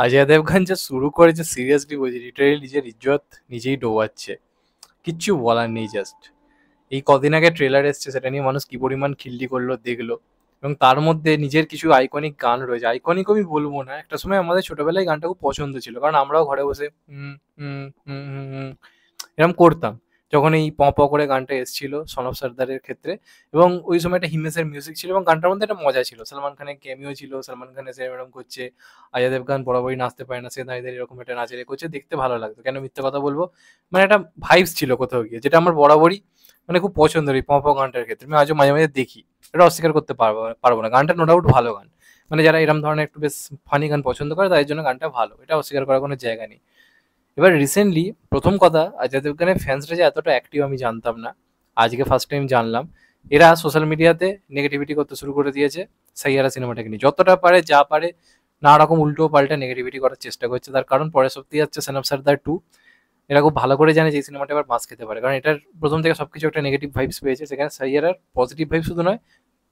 অজয় দেবগন যে শুরু করেছে সিরিয়াসলি বলছি, লিটারেলি নিজের ইজ্জত নিজেই ডোবাচ্ছে। কিচ্ছু বলার নেই জাস্ট। এই কদিন আগে ট্রেলার এসছে, সেটা নিয়ে মানুষ কি পরিমাণ খিল্লি করলো দেখলো। এবং তার মধ্যে নিজের কিছু আইকনিক গান রয়েছে, আইকনিক আমি বলবো না, একটা সময় আমাদের ছোটবেলায় গানটা খুব পছন্দ ছিল, কারণ আমরাও ঘরে বসে এরকম করতাম যখন এই প প করে গানটা এসেছিল সনব সর্দারের ক্ষেত্রে। এবং ওই সময় একটা হিমেশের মিউজিক ছিল এবং গানটার মধ্যে একটা মজা ছিল, সলমান খানের ক্যামিও ছিল, সলমান খান এসে এরকম করছে, অজয় দেবগান বরাবরই নাচতে পারে না, সে দাঁড়িয়ে এরকম একটা নাচের করছে, দেখতে ভালো লাগতো, কেন মিথ্যে কথা বলবো। মানে একটা ভাইবস ছিল কোথাও গিয়ে, যেটা আমার বরাবরই মানে খুব পছন্দের এই প প গানটার ক্ষেত্রে। আমি আজও মাঝে মাঝে দেখি, এটা অস্বীকার করতে পারবো না, গানটা নো ডাউট ভালো গান। মানে যারা এরকম ধরনের একটু বেশ ফানি গান পছন্দ করে তাদের জন্য গানটা ভালো, এটা অস্বীকার করার কোনো জায়গা নেই। এবার রিসেন্টলি প্রথম কথা, অজয় দেবগানের ফ্যান্সরা যে এতটা অ্যাক্টিভ আমি জানতাম না, আজকে ফার্স্ট টাইম জানলাম। এরা সোশ্যাল মিডিয়াতে নেগেটিভিটি করতে শুরু করে দিয়েছে সাইয়ারা সিনেমাটাকে নিয়ে, যতটা পারে যা পারে নানা রকম উল্টো পাল্টা নেগেটিভিটি করার চেষ্টা করছে। তার কারণ পরের সপ্তাহে যাচ্ছে সনব সর্দার 2। এরা খুব ভালো করে জানে যে এই সিনেমাটা এবার বাঁচ খেতে পারে, কারণ এটার প্রথম থেকে সবকিছু একটা নেগেটিভ ভাইবস পেয়েছে, সেখানে সাইয়ারার পজিটিভ ভাইব শুধু নয়,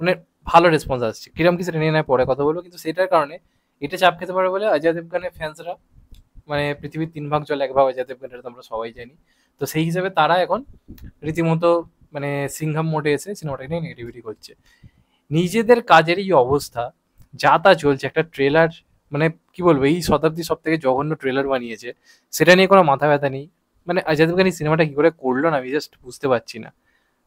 মানে ভালো রেসপন্স আসছে। কিরম কি সেটা নিয়ে নয় পরে কথা বলবো, কিন্তু সেটার কারণে এটা চাপ খেতে পারে বলে অজয় দেবগানের ফ্যান্সরা, মানে পৃথিবীর 3 ভাগ জল 1 ভাগ অজয় দেবগন, এটা তো আমরা সবাই জানি। তো সেই হিসেবে তারা এখন রীতিমতো মানে সিংহাম মোডে এসে সিনেমাটাকে নিয়ে নেগেটিভিটি করছে। নিজেদের কাজের এই অবস্থা, যা তা চলছে, একটা ট্রেলার মানে কি বলবো, এই শতাব্দীর সব থেকে জঘন্য ট্রেলার বানিয়েছে, সেটা নিয়ে কোনো মাথা ব্যথা নেই। মানে অজয় দেবগন এই সিনেমাটা কি করে করলো না, আমি জাস্ট বুঝতে পারছি না।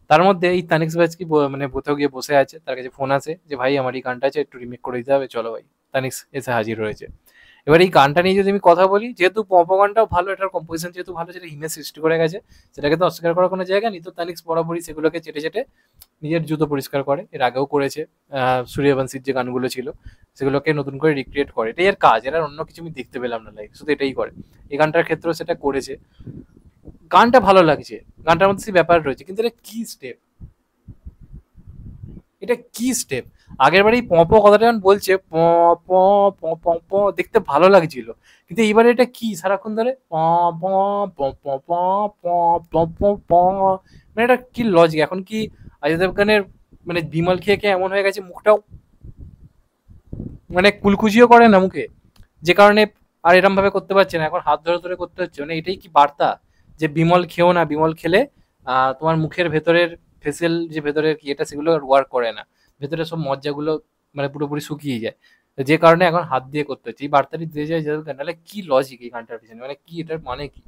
তার মধ্যে এই তানিক্স ভাইজ কি মানে কোথাও গিয়ে বসে আছে, তার কাছে ফোন আসে যে ভাই আমার এই গানটা আছে একটু রিমেক করে দিতে হবে, চলো ভাই। তানিক্স এসে হাজির হয়েছে। এবার এই গানটা নিয়ে যদি আমি কথা বলি, যেহেতু পপ গানটাও ভালো, এটার কম্পোজিশন যেহেতু ভালো, সেটা হিমেশ সৃষ্টি করে গেছে, সেটাকে তো অস্বীকার করার কোনো জায়গা নেই। তো তানিক্স বরাবরই সেগুলোকে চেটে চেটে নিজের জুতো পরিষ্কার করে, এর আগেও করেছে। সূর্যবংশীর যে গানগুলো ছিল সেগুলোকে নতুন করে রিক্রিয়েট করে, এটাই এর কাজ, এর আর অন্য কিছু আমি দেখতে পেলাম না লাইভ, শুধু এটাই করে। এই গানটার ক্ষেত্রেও সেটা করেছে, গানটা ভালো লাগছে, গানটার মধ্যে সেই ব্যাপার রয়েছে, কিন্তু এটা কি স্টেপ, এটা কি স্টেপ? আগের বারে এই প প কথাটা যখন বলছে প প প প প দেখতে ভালো লাগছিল, কিন্তু এইবারে এটা কি সারাক্ষণ ধরে প প প প প প প প প, মানে এটা কি লজিক? এখন কি অজয় দেবগানের মানে বিমল খেয়ে খেয়ে এমন হয়ে গেছে মুখটাও মানে কুলকুচিও করে না মুখে, যে কারণে আর এরম ভাবে করতে পারছে না, এখন হাত ধরে ধরে করতে হচ্ছে। মানে এটাই কি বার্তা, যে বিমল খেও না, বিমল খেলে তোমার মুখের ভেতরের ফেসিয়াল যে ভেতরের কি এটা সেগুলো ওয়ার্ক করে না, ভেতরে সব মজ্জাগুলো মানে পুরোপুরি শুকিয়ে যায়, তো যে কারণে এখন হাত দিয়ে করতে হচ্ছে। এই বার্তাটি দিয়ে যায় নাহলে কি লজিক এই গানটার পিছনে, মানে কি এটার মানে কি,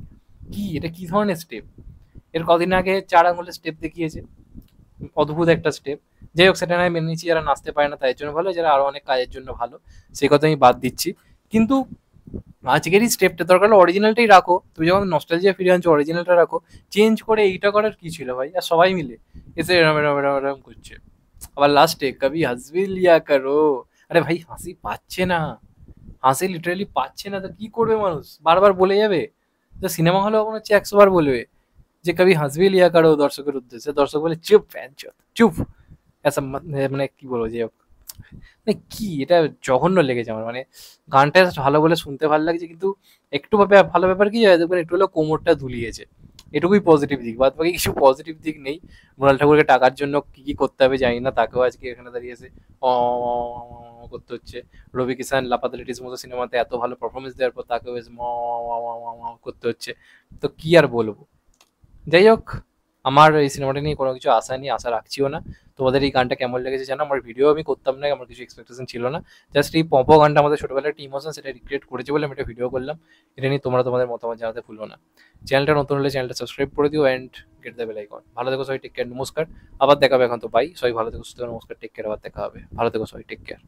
কি এটা কি ধরনের স্টেপ? এর কদিন আগে 4 আঙুলের স্টেপ দেখিয়েছে, অদ্ভুত একটা স্টেপ। যাই হোক, সেটা নয় মেনে নিচ্ছি, যারা নাচতে পারে না তাদের জন্য ভালো, যারা আরো অনেক কাজের জন্য ভালো, সেই কথা আমি বাদ দিচ্ছি। কিন্তু আজকের এই স্টেপটা দরকার হলে অরিজিনালটাই রাখো, তুমি যখন নস্টালজিয়া ফিরে আনছো অরিজিনালটা রাখো, চেঞ্জ করে এইটা করার কি ছিল ভাই? আর সবাই মিলে এসে এরম এরম এরম এরম করছে। আবার লাস্টে কবি হাসবি লিয়া করো, আরে ভাই হাসি পাচ্ছে না, হাসি লিটারালি পাচ্ছে না, তো কি করবে মানুষ, বারবার বলে যাবে? তো সিনেমা হলে মনে হচ্ছে 100 বার বলবে যে কবি হাসবি লিয়া করো দর্শকের উদ্দেশ্যে, দর্শক বলে চুপ ফ্যান চুপ। মানে কি বলবো যে মানে কি এটা জঘন্য লেগেছে আমার। মানে গানটা ভালো বলে শুনতে ভালো লাগছে, কিন্তু একটু ভালো ব্যাপার কি দেখবেন একটু হলেও কোমরটা দুলিয়েছে, এটুকুই পজিটিভ দিক, বাদ বাকি কিছু পজিটিভ দিক নেই। মৃণাল ঠাকুরকে টাকার জন্য কি কি করতে হবে জানি না, তাকেও আজকে এখানে দাঁড়িয়ে এসে করতে হচ্ছে। রবি কিষান লাপাতালিটিস মতো সিনেমাতে এত ভালো পারফরমেন্স দেওয়ার পর তাকেও এসে করতে হচ্ছে। তো কি আর বলবো, যাই হোক, আমার এই সিনেমাটা নিয়ে কোনো কিছু আশা নেই, আশা রাখছিও না। তোমাদের এই গানটা কেমন লেগেছে জানো, আমার ভিডিও আমি করতাম না, আমার কিছু এক্সপেকটেশন ছিল না, জাস্ট এই পপ গানটা আমাদের ছোটবেলার একটা ইমোশন, সেটা রিক্রিয়েট করেছে বলে আমি একটা ভিডিও করলাম। এটা নিয়ে তোমরা তোমাদের মতামত জানাতে ভুলো না। চ্যানেলটা নতুন হলে চ্যানেলটা সাবস্ক্রাইব করে দিও and get the bell icon. ভালো থেকো সবাই, টেক কেয়ার, নমস্কার। আবার দেখা হবে, এখন তো বাই, সবাই ভালো থেকো সুস্থ থেকো, নমস্কার, টেক কেয়ার, আবার দেখা হবে, ভালো থেকো সবাই, টেক কেয়ার।